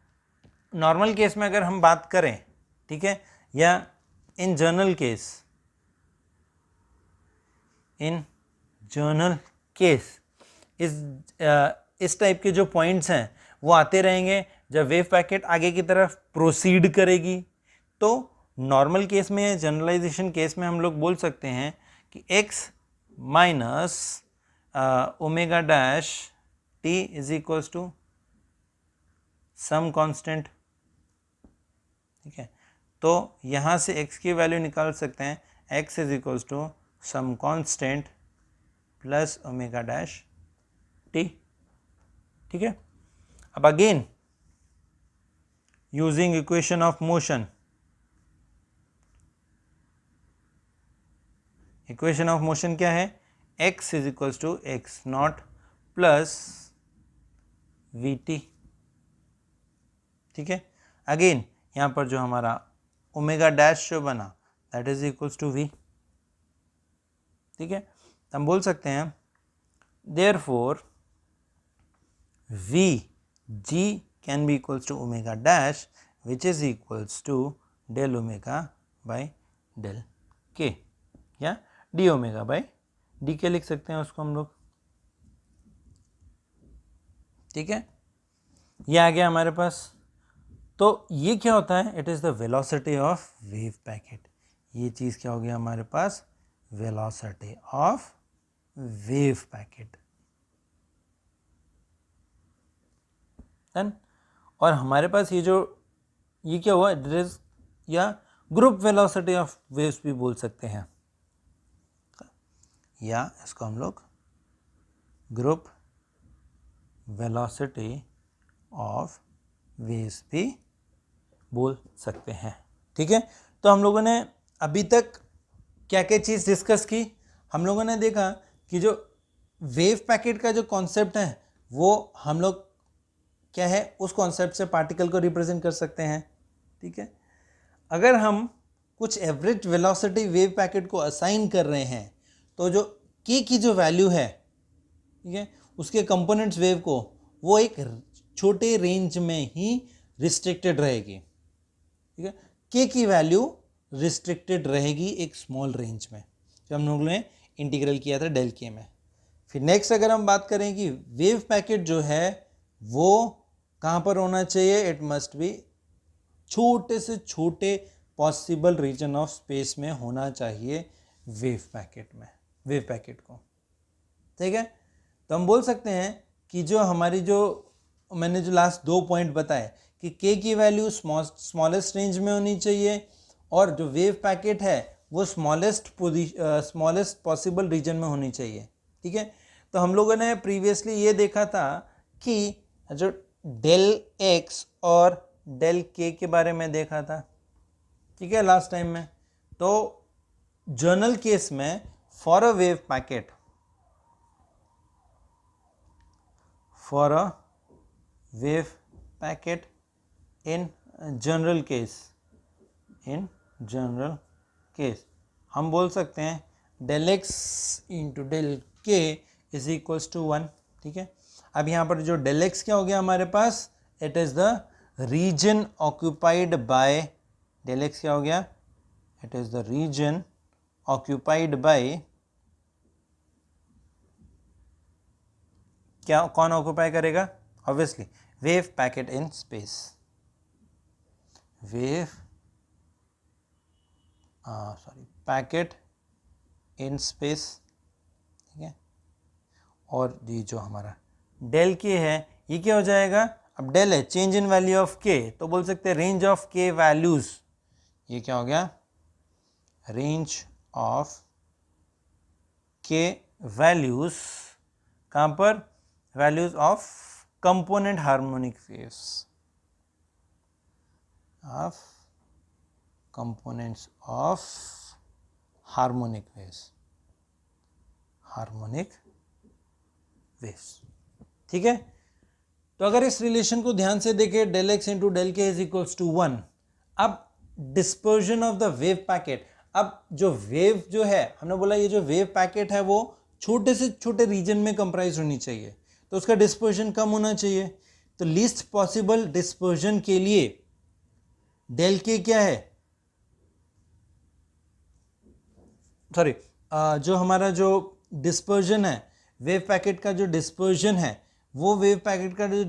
नॉर्मल केस में अगर हम बात करें, ठीक है, या इन जर्नल केस इस टाइप के जो पॉइंट्स हैं वो आते रहेंगे जब वेव पैकेट आगे की तरफ प्रोसीड करेगी। तो नॉर्मल केस में, जनरलाइजेशन केस में हम लोग बोल सकते हैं कि x minus omega dash t is equals to some constant, ठीक है। तो यहाँ से x की वैल्यू निकाल सकते हैं, x is equals to some constant plus omega dash t, ठीक है। अब again using equation of motion, equation of motion क्या है, x is equals to x not plus v t, ठीक है। अगेन यहाँ पर जो हमारा ओमेगा डैश जो बना that is equals to v, ठीक है। हम बोल सकते हैं therefore v g can be equals to omega dash which is equals to del omega by del k, या डी ओमेगा बाई डी के लिख सकते हैं उसको हम लोग, ठीक है। ये आ गया हमारे पास। तो ये क्या होता है, it is the velocity of wave packet, ये चीज़ क्या हो गया हमारे पास, velocity of wave packet, done. और हमारे पास ये क्या हुआ, इट इज या ग्रुप वेलोसिटी ऑफ वेव्स भी बोल सकते हैं, या इसको हम लोग ग्रुप वेलोसिटी ऑफ वेव्स भी बोल सकते हैं, ठीक है। तो हम लोगों ने अभी तक क्या क्या चीज़ डिस्कस की, हम लोगों ने देखा कि जो वेव पैकेट का जो कॉन्सेप्ट है वो हम लोग क्या है, उस कॉन्सेप्ट से पार्टिकल को रिप्रेजेंट कर सकते हैं, ठीक है। अगर हम कुछ एवरेज वेलोसिटी वेव पैकेट को असाइन कर रहे हैं तो जो k की जो वैल्यू है, ठीक है, उसके कंपोनेंट्स वेव को वो एक छोटे रेंज में ही रिस्ट्रिक्टेड रहेगी, ठीक है। k की वैल्यू रिस्ट्रिक्टेड रहेगी एक स्मॉल रेंज में, जो हम लोगों ने इंटीग्रल किया था डेल के में। फिर नेक्स्ट अगर हम बात करें कि वेव पैकेट जो है वो कहाँ पर होना चाहिए, इट मस्ट बी छोटे से छोटे पॉसिबल रीजन ऑफ स्पेस में होना चाहिए वेव पैकेट को, ठीक है। तो हम बोल सकते हैं कि जो हमारी मैंने जो लास्ट 2 पॉइंट बताए कि k की वैल्यू स्मॉलेस्ट रेंज में होनी चाहिए और जो वेव पैकेट है वो स्मॉलेस्ट पॉसिबल रीजन में होनी चाहिए, ठीक है। तो हम लोगों ने प्रीवियसली ये देखा था कि जो डेल x और डेल के के बारे में देखा था, ठीक है, लास्ट टाइम में। तो जनरल केस में for a wave packet, for a wave packet in general case, in general case हम बोल सकते हैं डेल एक्स इंटू डेल के इज इक्वल्स टू 1, ठीक है। अब यहाँ पर जो डेल एक्स क्या हो गया हमारे पास, it is the region occupied by, del x क्या हो गया, it is the region occupied by, क्या कौन ऑक्यूपाई करेगा, obviously wave packet in space, wave packet in space, ठीक है। और ये जो हमारा डेल के है ये क्या हो जाएगा, अब डेल है चेंज इन वैल्यू ऑफ के, तो बोल सकते हैं रेंज ऑफ के वैल्यूज, ये क्या हो गया, रेंज ऑफ के वैल्यूज, कहां पर, values of component harmonic waves, of components of harmonic waves, harmonic waves, ठीक है। तो अगर इस रिलेशन को ध्यान से देखें, डेल एक्स इंटू डेल के इज इक्वल्स टू 1। अब dispersion of the wave packet, अब जो वेव जो है, हमने बोला ये जो वेव पैकेट है वो छोटे से छोटे रीजन में कंप्राइज होनी चाहिए, तो उसका डिस्पर्जन कम होना चाहिए। तो लीस्ट पॉसिबल डिस्पर्जन के लिए डेल के क्या है, सॉरी, जो हमारा जो डिस्पर्जन है वेव पैकेट का, जो डिस्पर्जन है वो वेव पैकेट का जो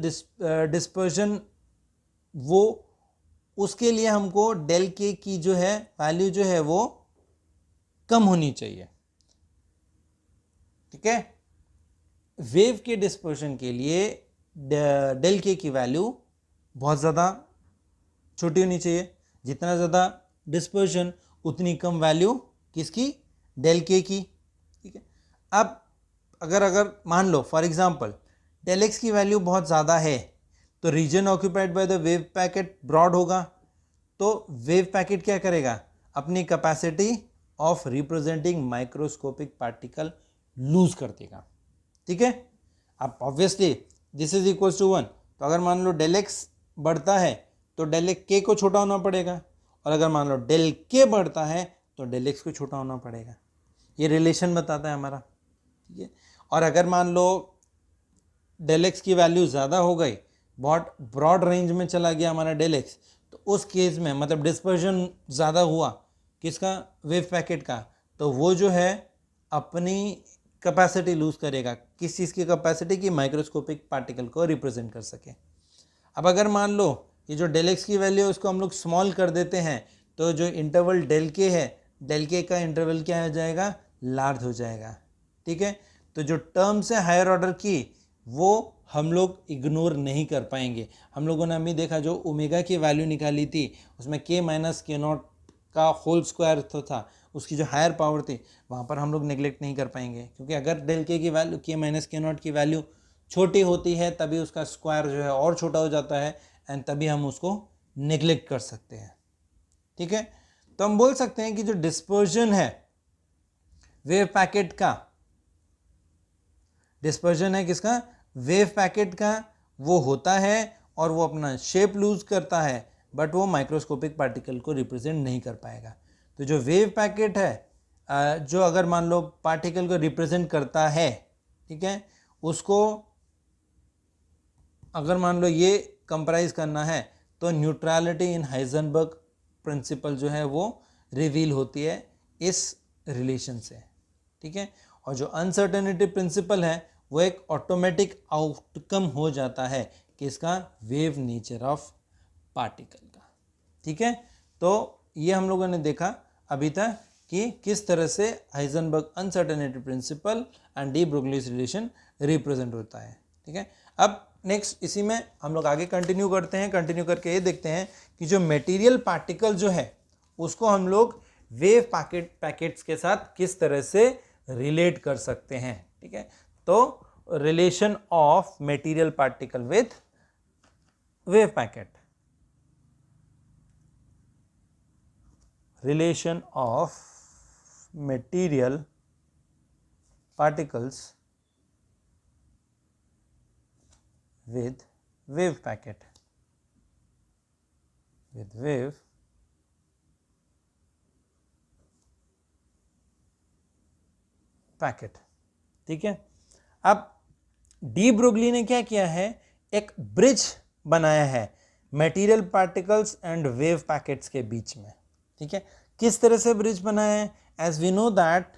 डिस्पर्जन, वो उसके लिए हमको डेल के की जो है वैल्यू जो है वो कम होनी चाहिए, ठीक है। वेव के डिस्पर्जन के लिए डेल के की वैल्यू बहुत ज़्यादा छोटी होनी चाहिए, जितना ज़्यादा डिस्पर्जन उतनी कम वैल्यू किसकी, डेल के की, ठीक है। अब अगर मान लो फॉर एग्जांपल डेल एक्स की वैल्यू बहुत ज़्यादा है, तो region occupied by the wave packet broad होगा, तो वेव पैकेट क्या करेगा, अपनी capacity of representing microscopic particle loose कर देगा, ठीक है। अब obviously this is equals to 1, तो अगर मान लो डेल एक्स बढ़ता है तो डेल के को छोटा होना पड़ेगा, और अगर मान लो डेल के बढ़ता है तो डेल एक्स को छोटा होना पड़ेगा, ये रिलेशन बताता है हमारा, ठीक है। और अगर मान लो डेल एक्स की वैल्यू ज़्यादा हो गई, बहुत ब्रॉड रेंज में चला गया हमारा डेल एक्स, तो उस केस में मतलब डिस्पर्जन ज़्यादा हुआ किसका, वेव पैकेट का, तो वो जो है अपनी कैपेसिटी लूज करेगा, किस चीज़ की कैपेसिटी की, माइक्रोस्कोपिक पार्टिकल को रिप्रेजेंट कर सके। अब अगर मान लो ये जो डेल एक्स की वैल्यू है उसको हम लोग स्मॉल कर देते हैं, तो जो इंटरवल डेल के है, डेल के का इंटरवल क्या हो जाएगा, लार्ज हो जाएगा, ठीक है। तो जो टर्म्स है हायर ऑर्डर की वो हम लोग इग्नोर नहीं कर पाएंगे। हम लोगों ने अभी देखा जो ओमेगा की वैल्यू निकाली थी उसमें के माइनस के नॉट का होल स्क्वायर तो था, उसकी जो हायर पावर थी वहाँ पर हम लोग नेग्लेक्ट नहीं कर पाएंगे, क्योंकि अगर डेल के की वैल्यू के माइनस के नॉट की वैल्यू छोटी होती है तभी उसका स्क्वायर जो है और छोटा हो जाता है, एंड तभी हम उसको नेग्लेक्ट कर सकते हैं, ठीक है। तो हम बोल सकते हैं कि जो डिस्पर्जन है वेव पैकेट का, डिस्पर्जन है किसका, वेव पैकेट का, वो होता है और वो अपना शेप लूज करता है, बट वो माइक्रोस्कोपिक पार्टिकल को रिप्रेजेंट नहीं कर पाएगा। तो जो वेव पैकेट है जो अगर मान लो पार्टिकल को रिप्रेजेंट करता है, ठीक है, उसको अगर मान लो ये कंप्राइज करना है तो न्यूट्रलिटी इन हाइजेनबर्ग प्रिंसिपल जो है वो रिवील होती है इस रिलेशन से, ठीक है। और जो अनसर्टेनिटी प्रिंसिपल है वो एक ऑटोमेटिक आउटकम हो जाता है किसका, वेव नेचर ऑफ पार्टिकल का, ठीक है। तो ये हम लोगों ने देखा अभी तक कि किस तरह से Heisenberg uncertainty principle and de Broglie's relation represent होता है, ठीक है। अब नेक्स्ट इसी में हम लोग आगे कंटिन्यू करते हैं, कंटिन्यू करके ये देखते हैं कि जो मटेरियल पार्टिकल जो है उसको हम लोग वेव पैकेट्स के साथ किस तरह से रिलेट कर सकते हैं, ठीक है। तो relation of material particle with wave packet, relation of material particles with wave packet, with wave packet. ठीक है, अब डी ब्रोगली ने क्या किया है, एक ब्रिज बनाया है material particles and wave packets के बीच में। ठीक है, किस तरह से ब्रिज बनाया है, एज वी नो दैट,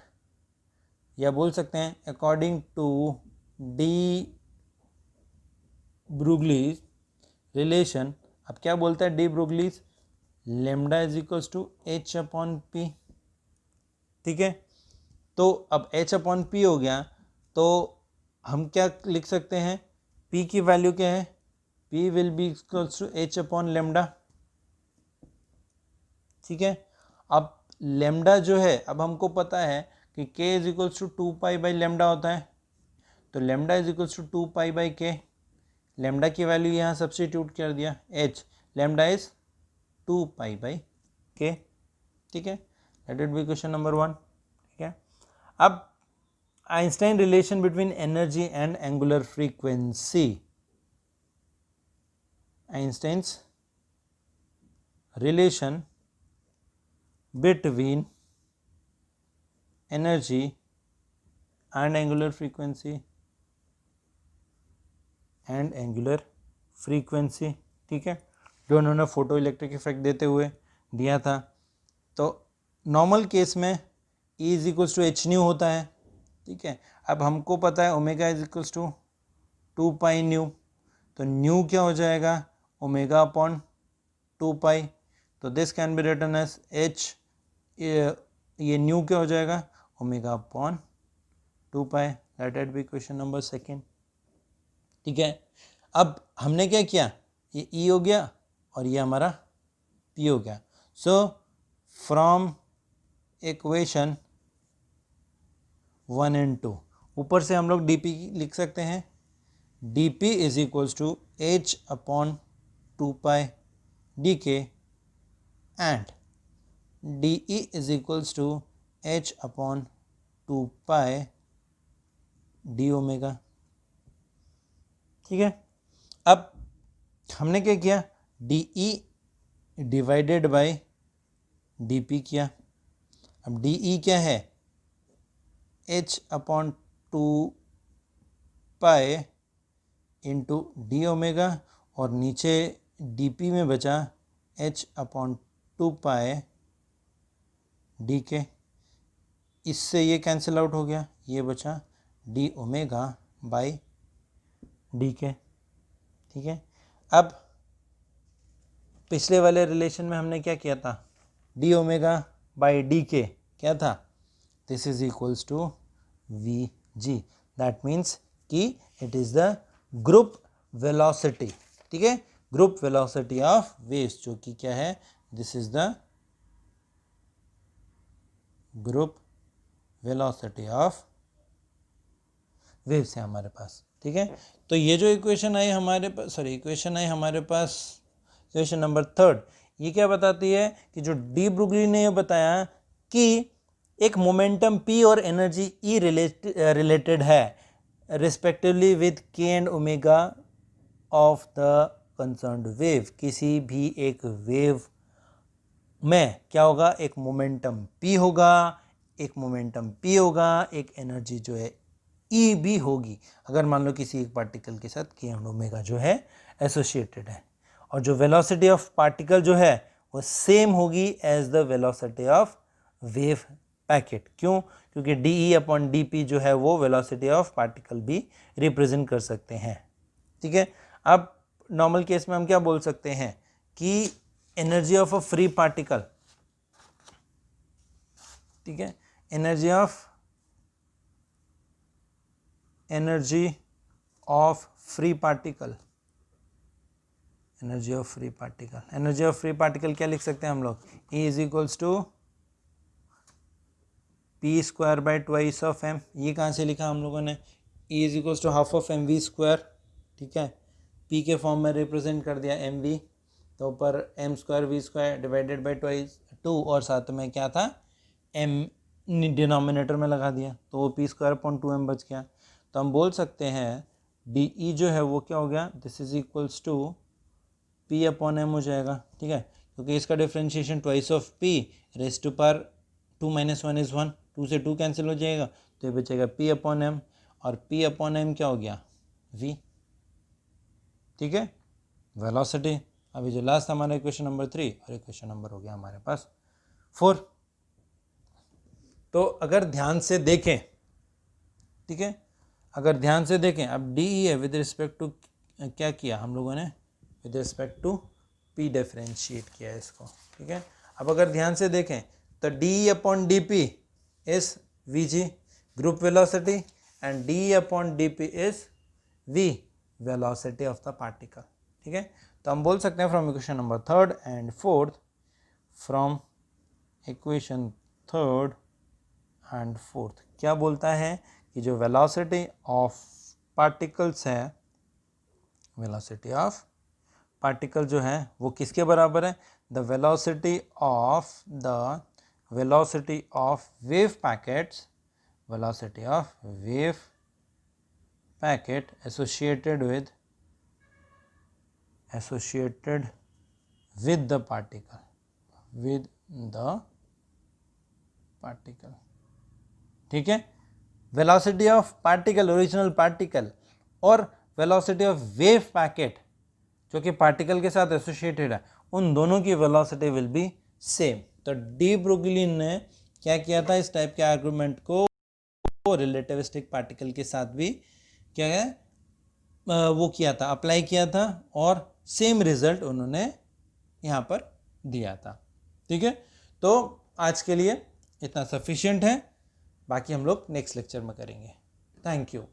या बोल सकते हैं according to de Broglie's relation. अब क्या बोलता है de Broglie's, lambda is equals to h upon p. ठीक है, तो अब h अपॉन पी हो गया, तो हम क्या लिख सकते हैं, p की वैल्यू क्या है, p will be equals to h upon lambda. ठीक है, अब लेमडा जो है, अब हमको पता है कि k is equals to 2 pi by lambda होता है, तो lambda is equals to 2 pi by k. Lambda की वैल्यू यहाँ सब्सटीट्यूट कर दिया, h, lambda is 2 pi by k. ठीक है, let it be question number 1। ठीक है, अब Einstein relation between energy and angular frequency, Einstein's relation between energy and angular frequency, and angular frequency. ठीक है, जो उन्होंने फोटो इलेक्ट्रिक इफेक्ट देते हुए दिया था। तो नॉर्मल केस में E is equals to h nu होता है। ठीक है, अब हमको पता है omega is equals to 2 pi nu, तो न्यू क्या हो जाएगा, ओमेगा अपॉन 2 पाई, तो this can be written as h, ये न्यू क्या हो जाएगा, omega upon 2 pi. Let it be question number 2। ठीक है, अब हमने क्या किया, ये E हो गया और ये हमारा P हो गया। सो फ्रॉम इक्वेशन 1 एंड 2, ऊपर से हम लोग dP लिख सकते हैं, dP is equals to h upon 2 pi dk and dE is equals to h upon 2 pi d omega. ठीक है, अब हमने क्या किया, dE डिवाइडेड बाय dP किया। अब dE क्या है, h upon 2 pi into D omega, और नीचे dP में बचा h अपॉन 2 पाई डी के, इससे ये कैंसिल आउट हो गया, ये बचा D omega by D k. ठीक है, अब पिछले वाले रिलेशन में हमने क्या किया था, D omega by D k क्या था, this is equals to v g, that means कि it is the group velocity. ठीक है, ग्रुप वेलोसिटी ऑफ वेव्स, जो कि क्या है, this is the group velocity of waves है हमारे पास। ठीक है, तो ये जो इक्वेशन आई हमारे पास, सॉरी इक्वेशन आई हमारे पास, इक्वेशन नंबर 3, ये क्या बताती है कि जो डी ब्रुगली ने ये बताया कि एक मोमेंटम P और एनर्जी E रिलेटेड है respectively with K and omega of the concerned wave. किसी भी एक वेव में क्या होगा, एक मोमेंटम P होगा, एक मोमेंटम P होगा, एक एनर्जी जो है E भी होगी, अगर मान लो किसी एक पार्टिकल के साथ K एंड ओमेगा जो है एसोसिएटेड है, और जो वेलोसिटी ऑफ पार्टिकल जो है वो सेम होगी as the velocity of wave packet. क्यों, क्योंकि dE अपॉन dP जो है वो वेलोसिटी ऑफ पार्टिकल भी रिप्रेजेंट कर सकते हैं। ठीक है, अब नॉर्मल केस में हम क्या बोल सकते हैं कि energy of a free particle, ठीक है, energy of free particle, energy of free particle क्या लिख सकते हैं हम लोग, E is equals to p square by twice of m. ये कहाँ से लिखा हम लोगों ने, E is equals to half of m v square. ठीक है, P के फॉर्म में रिप्रेजेंट कर दिया एम वी, तो ऊपर m square v square divided by 2 और साथ में क्या था m डिनोमिनेटर में लगा दिया, तो वो p स्क्वायर अपॉन 2m बच गया। तो हम बोल सकते हैं डी जो है वो क्या हो गया, this is equals to p upon m हो जाएगा, ठीक है, क्योंकि इसका differentiation twice of p raise to power 2 - 1 इज 1, 2 से 2 कैंसिल हो जाएगा, तो ये बचेगा p अपॉन m, और p अपॉन m क्या हो गया v, ठीक है, वेलोसिटी। अभी जो लास्ट हमारा इक्वेशन नंबर 3 और इक्वेशन नंबर हो गया हमारे पास 4। तो अगर ध्यान से देखें, ठीक है, अगर ध्यान से देखें, अब डी है विद रिस्पेक्ट टू क्या किया हम लोगों ने, with respect to p differentiate किया इसको, ठीक है। अब अगर ध्यान से देखें तो d upon d p is v g group velocity and d upon d p is v velocity of the particle, ठीक है। तो हम बोल सकते हैं from equation number 3 and 4, from equation 3 and 4 क्या बोलता है कि जो वेलोसिटी ऑफ पार्टिकल्स है, वेलोसिटी ऑफ पार्टिकल जो है वो किसके बराबर है, the velocity of wave packets, velocity of wave packet associated with the particle, ठीक है। Velocity of particle, original particle, और वेलोसिटी ऑफ वेव पैकेट जो कि पार्टिकल के साथ एसोसिएटेड है, उन दोनों की वेलोसिटी विल बी सेम। तो डी ब्रुगली ने क्या किया था, इस टाइप के आर्गुमेंट को रिलेटिविस्टिक पार्टिकल के साथ भी क्या है वो किया था, अप्लाई किया था, और सेम रिजल्ट उन्होंने यहाँ पर दिया था, ठीक है। तो आज के लिए इतना सफिशिएंट है, बाकी हम लोग नेक्स्ट लेक्चर में करेंगे। Thank you.